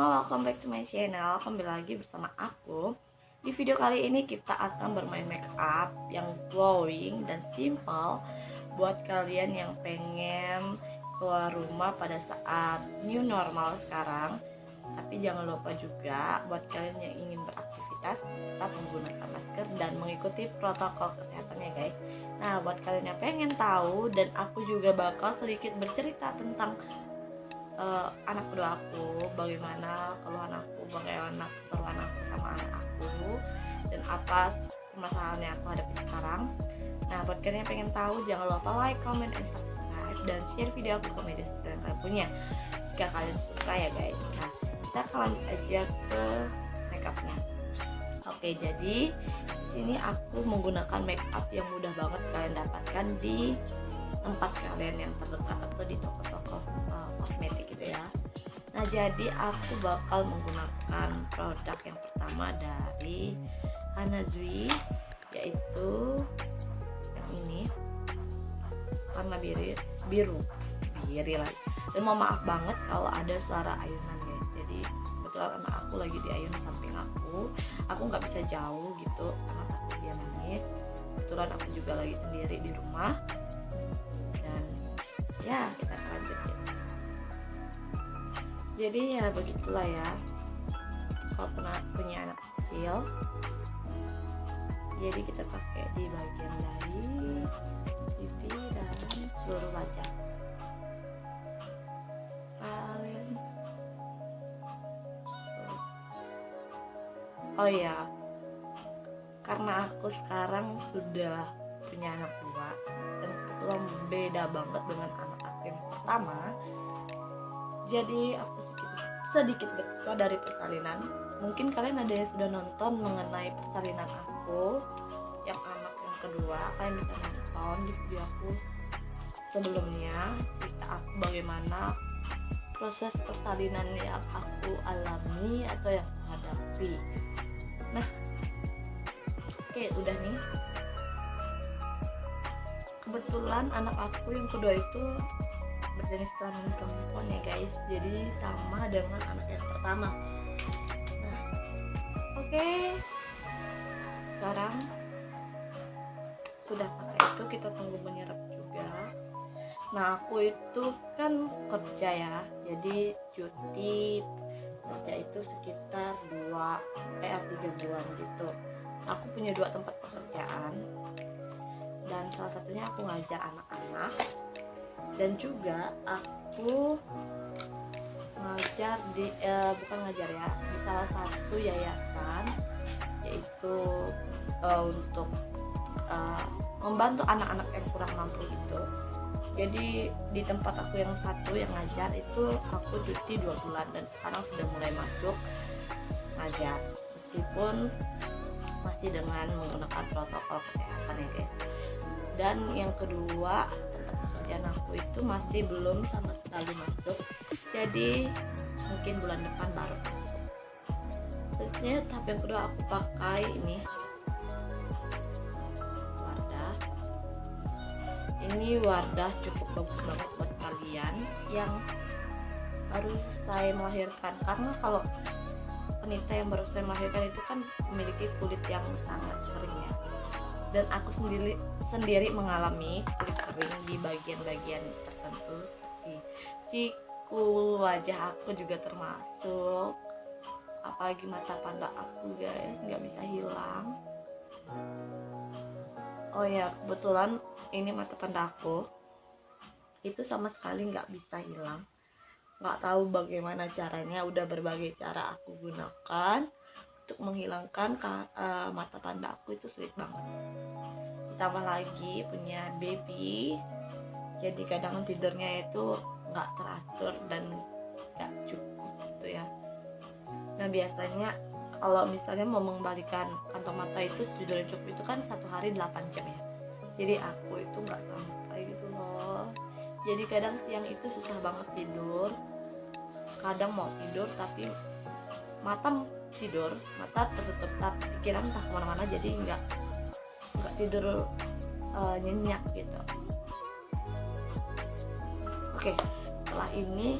semua, welcome back to my channel. Kembali lagi bersama aku. Di video kali ini kita akan bermain make up yang glowing dan simple buat kalian yang pengen keluar rumah pada saat new normal sekarang. Tapi jangan lupa juga buat kalian yang ingin beraktivitas tetap menggunakan masker dan mengikuti protokol kesehatan ya guys. Nah, buat kalian yang pengen tahu, dan aku juga bakal sedikit bercerita tentang anak kedua aku, bagaimana keluhan aku, bagaimana keluhan aku sama anak aku, dan apa permasalahan yang aku hadapi sekarang. Nah, buat kalian yang pengen tahu, jangan lupa like, comment, and subscribe, dan share video aku ke media sosial yang kalian punya jika kalian suka ya guys. Nah, kita akan lanjut aja ke makeupnya. Oke, jadi sini aku menggunakan makeup yang mudah banget kalian dapatkan di tempat kalian yang terdekat atau di toko-toko kosmetik gitu ya. Nah, jadi aku bakal menggunakan produk yang pertama dari Hanazui, yaitu yang ini, warna biru lagi. Dan mau maaf banget kalau ada suara ayunan guys, jadi kebetulan anak aku lagi diayun samping aku nggak bisa jauh gitu karena takut dia nangis. Kebetulan aku juga lagi sendiri di rumah, dan ya kita lanjut ya. Jadi ya begitulah ya, kalau pernah punya anak kecil, jadi kita pakai di bagian dahi, pipi, dan seluruh wajah. Oh ya, karena aku sekarang sudah punya anak dua dan kebetulan beda banget dengan anak aku yang pertama, jadi aku sedikit bercerita dari persalinan. Mungkin kalian ada yang sudah nonton mengenai persalinan aku yang anak yang kedua, kalian bisa nonton di video aku sebelumnya, cerita aku bagaimana proses persalinan yang aku alami atau yang aku hadapi. Nah, oke, udah nih. Kebetulan anak aku yang kedua itu berjenis kelamin perempuan ya guys, jadi sama dengan anak yang pertama. Nah, oke. Sekarang sudah pakai itu, kita tunggu menyerap juga. Nah, aku itu kan kerja ya, jadi cuti kerja itu sekitar 3 bulan gitu. Aku punya 2 tempat pekerjaan, dan salah satunya aku ngajar anak-anak, dan juga aku ngajar di bukan ngajar ya, di salah satu yayasan, yaitu untuk membantu anak-anak yang kurang mampu gitu. Jadi di tempat aku yang satu yang ngajar itu aku cuti 2 bulan, dan sekarang sudah mulai masuk ngajar, meskipun masih dengan menggunakan protokol kesehatan ya guys. Dan yang kedua, tempat pekerjaan aku itu masih belum sama sekali masuk, jadi mungkin bulan depan baru masuk. Selanjutnya tahap yang kedua aku pakai ini Wardah cukup bagus banget buat kalian yang baru selesai melahirkan, karena kalau wanita yang baru selesai melahirkan itu kan memiliki kulit yang sangat kering ya, dan aku sendiri mengalami kulit kering di bagian-bagian tertentu seperti siku, wajah aku juga termasuk, apalagi mata panda aku guys nggak bisa hilang. Oh ya, kebetulan ini mata panda aku itu sama sekali nggak bisa hilang. Nggak tahu bagaimana caranya, udah berbagai cara aku gunakan untuk menghilangkan mata panda aku, itu sulit banget. Ditambah lagi punya baby, jadi kadang tidurnya itu nggak teratur dan nggak cukup gitu ya. Nah, biasanya kalau misalnya mau mengembalikan kantong mata itu tidur yang cukup itu kan 1 hari 8 jam ya, jadi aku itu nggak sampai gitu loh. Jadi kadang siang itu susah banget tidur, kadang mau tidur tapi mata tertutup, tapi pikiran entah kemana-mana, jadi nggak tidur nyenyak gitu. Oke, setelah ini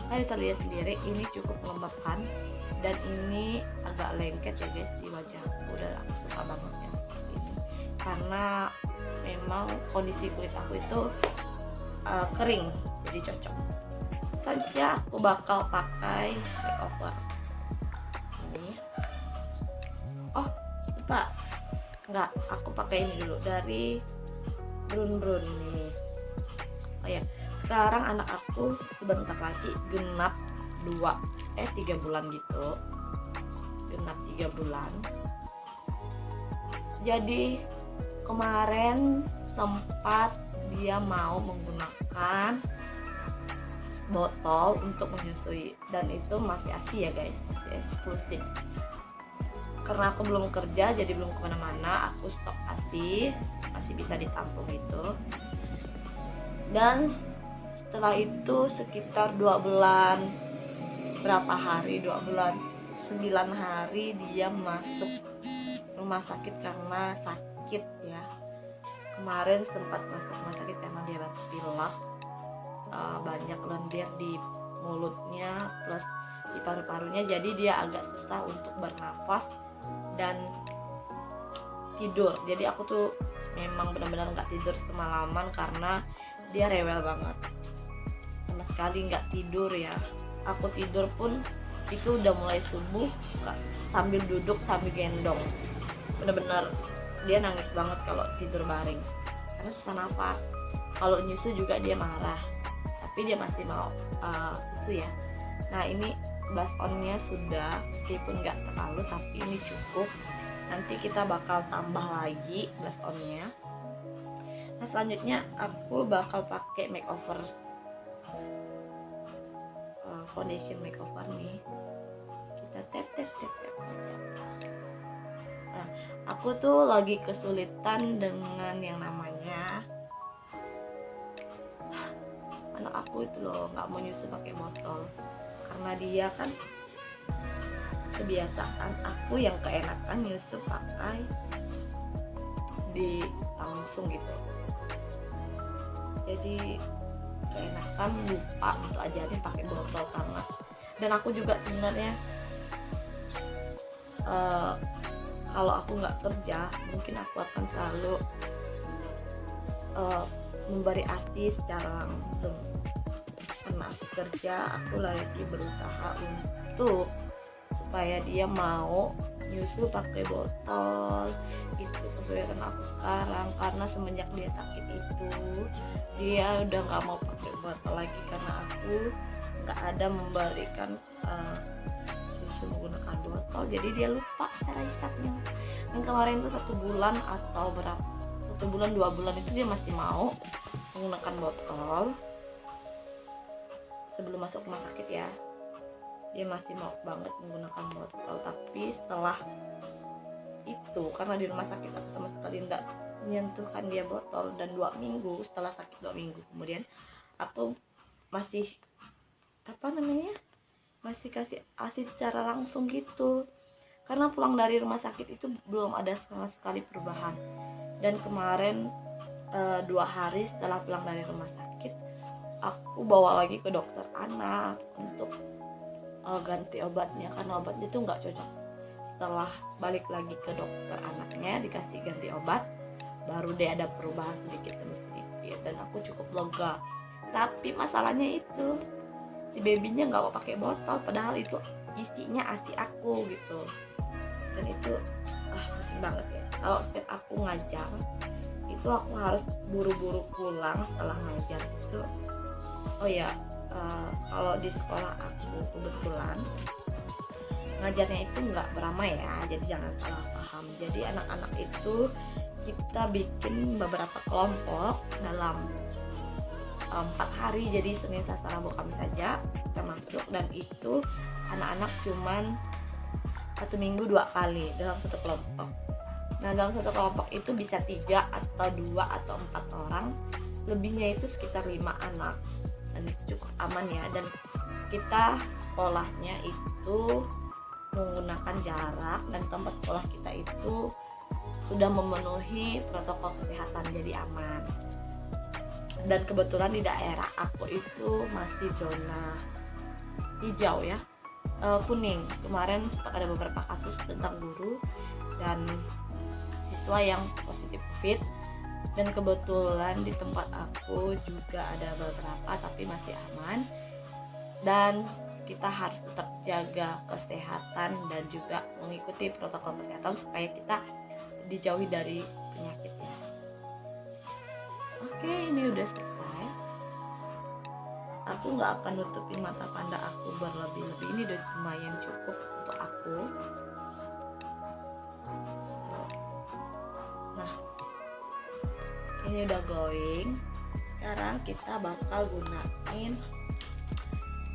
Kalian bisa lihat sendiri, ini cukup melembabkan dan ini agak lengket ya guys di wajahku, dan aku suka banget yang seperti ini karena memang kondisi kulit aku itu kering, jadi cocok. Selanjutnya aku bakal pakai makeover ini. Oh lupa, enggak, aku pakai ini dulu dari Brun nih. Oh ya, sekarang anak aku sebentar lagi genap 3 bulan gitu, genap 3 bulan. Jadi kemarin sempat dia mau menggunakan botol untuk menyusui, dan itu masih ASI ya guys, masih eksklusif. Karena aku belum kerja jadi belum kemana-mana, aku stok ASI, masih bisa ditampung itu. Dan setelah itu sekitar 2 bulan, berapa hari, 2 bulan 9 hari dia masuk rumah sakit karena sakit ya. Kemarin sempat masuk rumah sakit karena dia batuk pilek, banyak lendir di mulutnya plus di paru-parunya, jadi dia agak susah untuk bernafas dan tidur. Jadi aku tuh memang benar-benar nggak tidur semalaman karena dia rewel banget, sama sekali nggak tidur ya. Aku tidur pun itu udah mulai subuh, sambil duduk sambil gendong. Bener-bener dia nangis banget kalau tidur baring karena susah nafas. Kalau nyusu juga dia marah, tapi dia masih mau susu ya. Nah ini blush on-nya sudah, meskipun nggak terlalu tapi ini cukup. Nanti kita bakal tambah lagi blush on-nya. Nah selanjutnya aku bakal pakai makeover, foundation makeover nih. Kita tap aja. Nah, aku tuh lagi kesulitan dengan yang namanya anak aku itu loh, nggak mau nyusu pakai botol karena dia kan kebiasaan, aku yang keenakan nyusu pakai di langsung gitu. Jadi keenakan lupa untuk ajarin pakai botol karena, dan aku juga sebenarnya kalau aku nggak kerja mungkin aku akan selalu memberi ASI secara langsung. Karena aku kerja, aku lagi berusaha untuk supaya dia mau nyusu pakai botol. Itu kesulitan aku sekarang karena semenjak dia sakit itu dia udah nggak mau pakai botol lagi karena aku nggak ada memberikan susu menggunakan botol, jadi dia lupa cara hisapnya. Dan kemarin itu 1 bulan atau berapa, 1 bulan 2 bulan itu dia masih mau menggunakan botol sebelum masuk rumah sakit ya. Dia masih mau banget menggunakan botol, tapi setelah itu karena di rumah sakit aku sama sekali enggak menyentuhkan dia botol, dan 2 minggu setelah sakit, 2 minggu kemudian aku masih masih kasih ASI secara langsung gitu, karena pulang dari rumah sakit itu belum ada sama sekali perubahan. Dan kemarin 2 hari setelah pulang dari rumah sakit aku bawa lagi ke dokter anak untuk ganti obatnya karena obatnya tuh nggak cocok. Setelah balik lagi ke dokter anaknya dikasih ganti obat, baru deh ada perubahan sedikit demi sedikit dan aku cukup lega. Tapi masalahnya itu si babynya nggak mau pakai botol, padahal itu isinya ASI aku gitu. Dan itu pusing banget ya. Kalau setiap aku ngajar itu aku harus buru-buru pulang setelah ngajar itu. Oh ya, kalau di sekolah aku kebetulan ngajarnya itu nggak beramai ya, jadi jangan salah paham. Jadi anak-anak itu kita bikin beberapa kelompok dalam 4 hari, jadi Senin, Selasa, Rabu, Kamis saja kita masuk, dan itu anak-anak cuman 1 minggu 2 kali dalam satu kelompok. Nah dalam satu kelompok itu bisa 3 atau 2 atau 4 orang, lebihnya itu sekitar 5 anak, dan itu cukup aman ya. Dan kita sekolahnya itu menggunakan jarak, dan tempat sekolah kita itu sudah memenuhi protokol kesehatan, jadi aman. Dan kebetulan di daerah aku itu masih zona hijau ya, kuning. Kemarin sempat ada beberapa kasus tentang guru dan siswa yang positif COVID, dan kebetulan di tempat aku juga ada beberapa tapi masih aman, dan kita harus tetap jaga kesehatan dan juga mengikuti protokol kesehatan supaya kita dijauhi dari penyakitnya. Oke, ini udah selesai. Aku nggak akan nutupin mata panda aku berlebih-lebih, ini udah lumayan cukup untuk aku. Nah, ini udah glowing. Sekarang kita bakal gunain,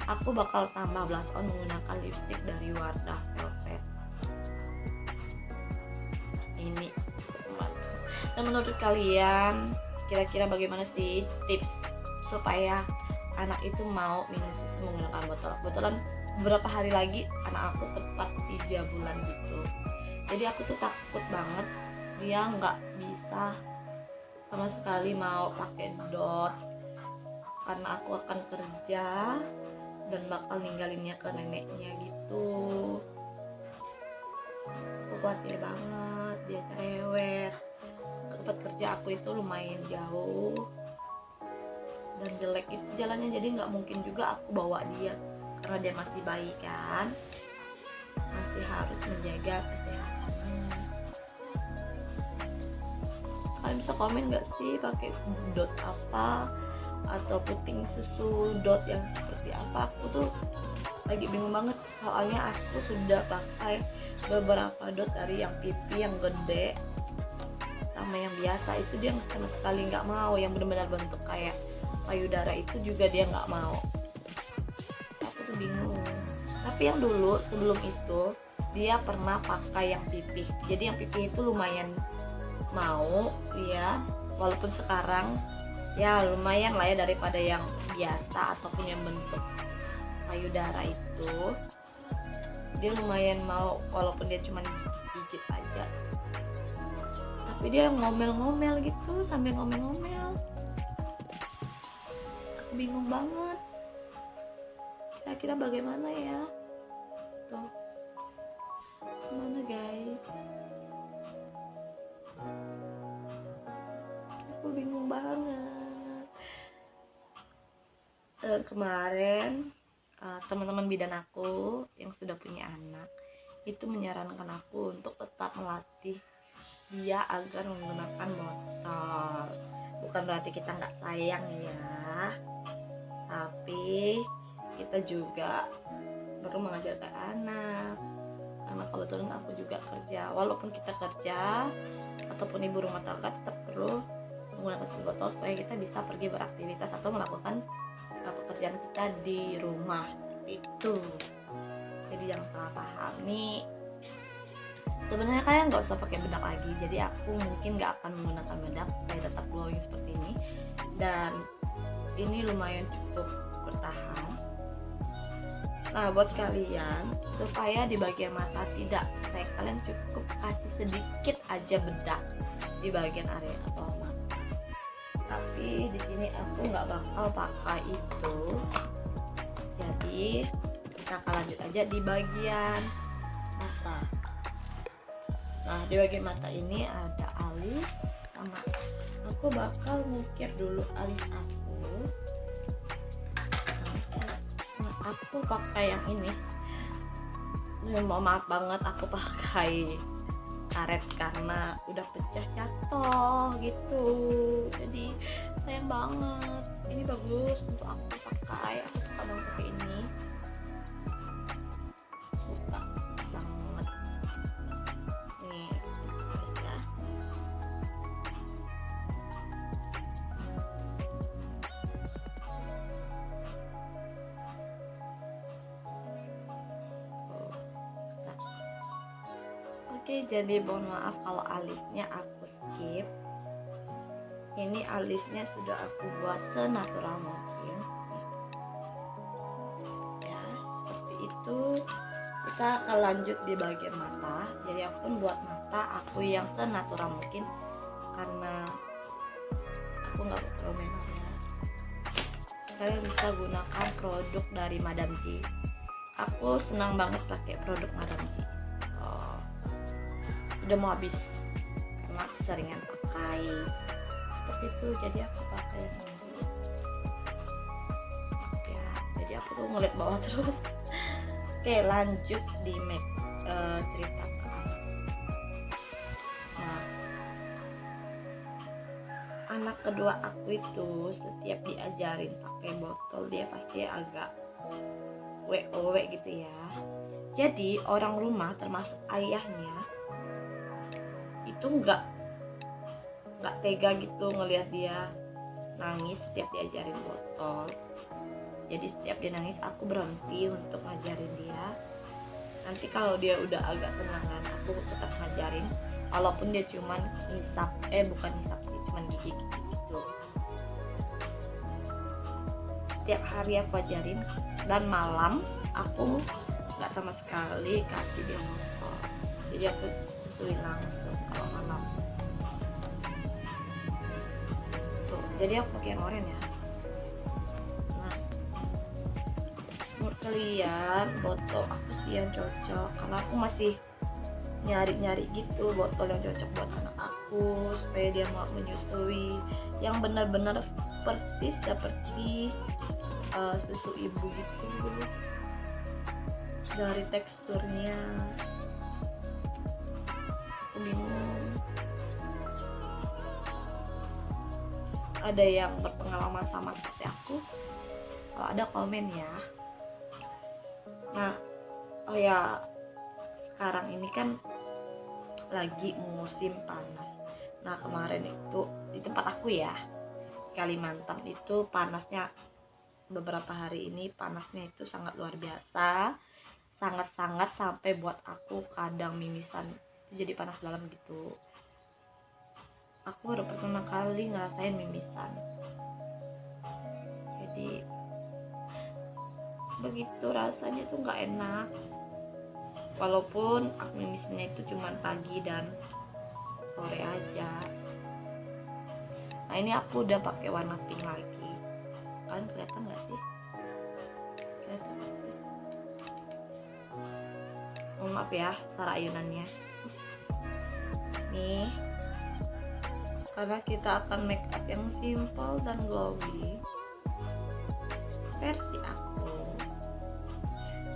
aku bakal tambah blush on menggunakan lipstick dari Wardah Velvet. Ini cukup membantu. Dan menurut kalian kira-kira bagaimana sih tips supaya anak itu mau minum susu menggunakan botol? Kebetulan beberapa hari lagi anak aku tepat 3 bulan gitu, jadi aku tuh takut banget dia nggak bisa sama sekali mau pakai dot, karena aku akan kerja dan bakal ninggalinnya ke neneknya gitu. Aku khawatir banget dia cerewet. Tempat kerja aku itu lumayan jauh dan jelek itu jalannya, jadi nggak mungkin juga aku bawa dia karena dia masih bayi kan, masih harus menjaga kesehatannya. Kalian bisa komen nggak sih pakai dot apa atau puting susu dot yang seperti apa? Aku tuh lagi bingung banget, soalnya aku sudah pakai beberapa dot dari yang pipi yang gede sama yang biasa, itu dia sama sekali nggak mau. Yang benar-benar bentuk kayak payudara itu juga dia nggak mau. Aku tuh bingung. Tapi yang dulu sebelum itu dia pernah pakai yang pipi, jadi yang pipi itu lumayan mau ya, walaupun sekarang ya lumayan lah ya daripada yang biasa ataupun yang bentuk payudara itu, dia lumayan mau walaupun dia cuma gigit aja. Tapi dia ngomel-ngomel gitu, sambil ngomel-ngomel. Aku bingung banget. Kira-kira bagaimana ya? Tuh. Gimana guys? Aku bingung banget. Kemarin teman-teman bidan aku yang sudah punya anak itu menyarankan aku untuk tetap melatih dia agar menggunakan botol. Bukan berarti kita nggak sayang ya, tapi kita juga perlu mengajarkan anak. Karena kebetulan aku juga kerja, walaupun kita kerja ataupun ibu rumah tangga tetap perlu menggunakan susu botol supaya kita bisa pergi beraktivitas atau melakukan pekerjaan kita di rumah itu. Jadi jangan salah paham nih. Sebenarnya kalian nggak usah pakai bedak lagi, jadi aku mungkin nggak akan menggunakan bedak supaya tetap glowing seperti ini, dan ini lumayan cukup bertahan. Nah, buat kalian supaya di bagian mata tidak sek, kalian cukup kasih sedikit aja bedak di bagian area bawah mata. Tapi di sini aku nggak bakal pakai itu, jadi kita akan lanjut aja di bagian mata. Nah, di bagian mata ini ada alis, sama aku bakal ngukir dulu alis aku. Nah, aku pakai yang ini. Mohon maaf banget aku pakai karet karena udah pecah jatuh gitu. Jadi sayang banget. Ini bagus untuk aku pakai. Aku suka banget pakai ini. Suka banget. Nih, ya. Oke, jadi mohon maaf kalau alisnya aku skip. Ini alisnya sudah aku buat senatural mungkin. Ya, seperti itu. Kita akan lanjut di bagian mata. Jadi aku pun buat mata aku yang senatural mungkin karena aku nggak terlalu memang ya. Kalian bisa gunakan produk dari Madam J. aku senang banget pakai produk Madam G. Oh, udah mau habis karena aku seringan pakai seperti itu, jadi aku pakai yang ini ya. Jadi aku tuh ngeliat bawah terus. Oke, lanjut di cerita ke anak. Nah, anak kedua aku itu setiap diajarin pakai botol dia pasti agak WOW gitu ya. Jadi orang rumah termasuk ayahnya itu nggak tega gitu ngelihat dia nangis setiap diajarin botol. Jadi setiap dia nangis aku berhenti untuk ngajarin dia. Nanti kalau dia udah agak tenangan aku tetap ngajarin walaupun dia cuman hisap, bukan hisap sih, cuman gigit gitu. Setiap hari aku ajarin, dan malam aku nggak sama sekali kasih dia botol. Jadi aku susuin langsung kalau malam. Tuh, jadi aku pakai yang oranye ya. Nah, menurut kalian botol apa sih yang cocok? Karena aku masih nyari-nyari gitu botol yang cocok buat anak aku supaya dia mau menyusui yang benar-benar persis seperti susu ibu gitu, dari teksturnya aku bingung. Ada yang berpengalaman sama seperti aku? Kalau ada komen ya. Nah, oh ya, sekarang ini kan lagi musim panas. Nah, kemarin itu di tempat aku ya, Kalimantan itu panasnya beberapa hari ini panasnya itu sangat luar biasa, sangat-sangat sampai buat aku kadang mimisan itu jadi panas dalam gitu. Aku baru pertama kali ngerasain mimisan, jadi begitu rasanya tuh nggak enak. Walaupun aku mimisannya itu cuma pagi dan sore aja. Nah, ini aku udah pakai warna pink lagi. Kalian kelihatan nggak sih? Kelihatan nggak sih? Oh, maaf ya, cara ayunannya. Nih, karena kita akan make up yang simple dan glowy versi aku.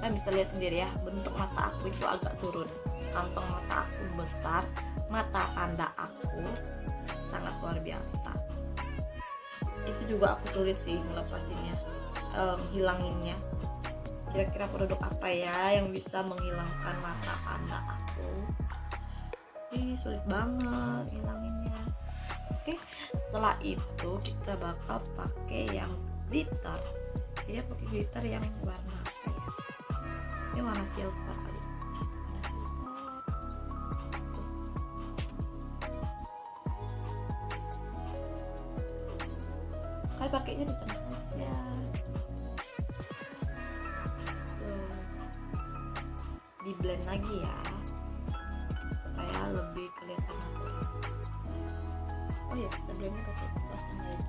Kalian bisa lihat sendiri ya, bentuk mata aku itu agak turun, kantong mata aku besar, mata panda aku sangat luar biasa. Itu juga aku sulit sih ngelepasinnya, hilanginnya. Kira-kira produk apa ya yang bisa menghilangkan mata panda aku? Ini sulit banget hilanginnya. Oke, setelah itu kita bakal pakai yang glitter. Jadi pakai glitter yang warna apa ya? Ini warna silver kali. Kalian pakainya di tengah aja. Tuh. Di blend lagi ya, supaya lebih kelihatan natural. Oh ya, sebelumnya pakai kuasnya lagi.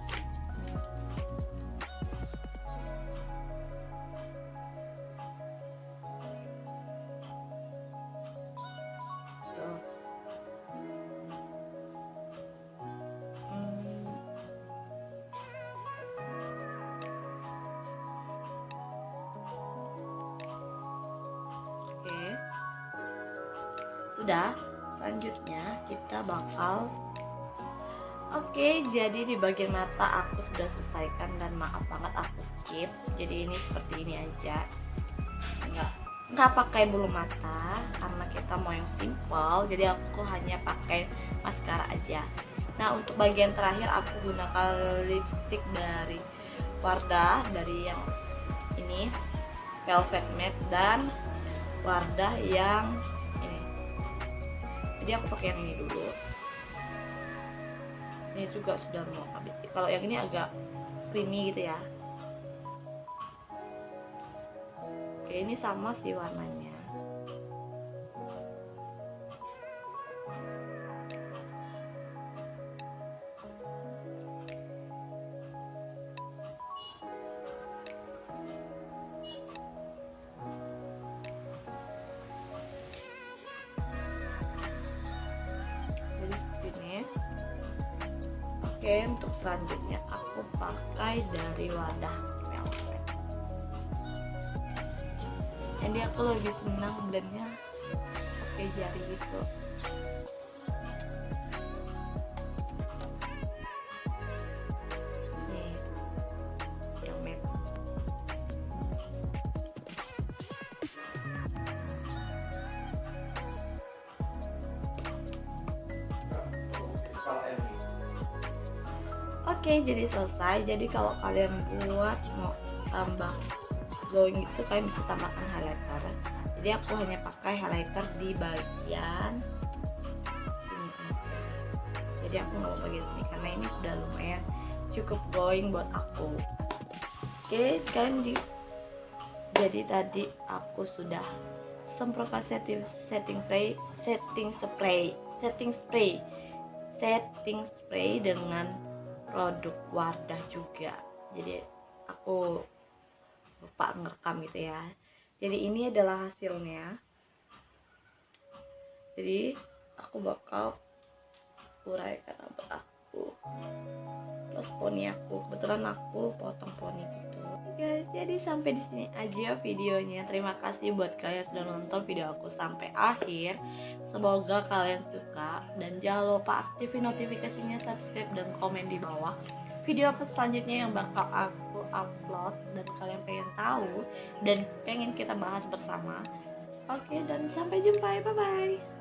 Sudah, selanjutnya kita bakal jadi di bagian mata aku sudah selesaikan, dan maaf banget aku skip. Jadi ini seperti ini aja, nggak pakai bulu mata karena kita mau yang simple. Jadi aku hanya pakai maskara aja. Nah, untuk bagian terakhir aku gunakan lipstick dari Wardah, dari yang ini Velvet Matte, dan Wardah yang ini. Jadi aku pakai yang ini dulu. Ini juga sudah mau habis. Kalau yang ini agak creamy gitu ya. Oke, ini sama sih warnanya. Oke, untuk selanjutnya aku pakai dari wadah velvet. Jadi aku lebih senang blendnya pakai jari gitu. Nih, yang matte. Oke, jadi selesai. Jadi kalau kalian buat mau tambah glowing itu kalian bisa tambahkan highlighter. Jadi aku hanya pakai highlighter di bagian sini aja. Jadi aku nggak mau bagian sini karena ini sudah lumayan cukup glowing buat aku. Oke, sekarang jadi tadi aku sudah semprotkan setting spray dengan produk Wardah juga. Jadi aku lupa ngerekam gitu ya. Jadi ini adalah hasilnya. Jadi aku bakal uraikan rambut aku, terus poni aku. Kebetulan aku potong poni gitu. Guys, jadi sampai di sini aja videonya. Terima kasih buat kalian sudah nonton video aku sampai akhir. Semoga kalian suka dan jangan lupa aktifin notifikasinya, subscribe dan komen di bawah video apa selanjutnya yang bakal aku upload dan kalian pengen tahu dan pengen kita bahas bersama. Oke, dan sampai jumpa. Bye bye.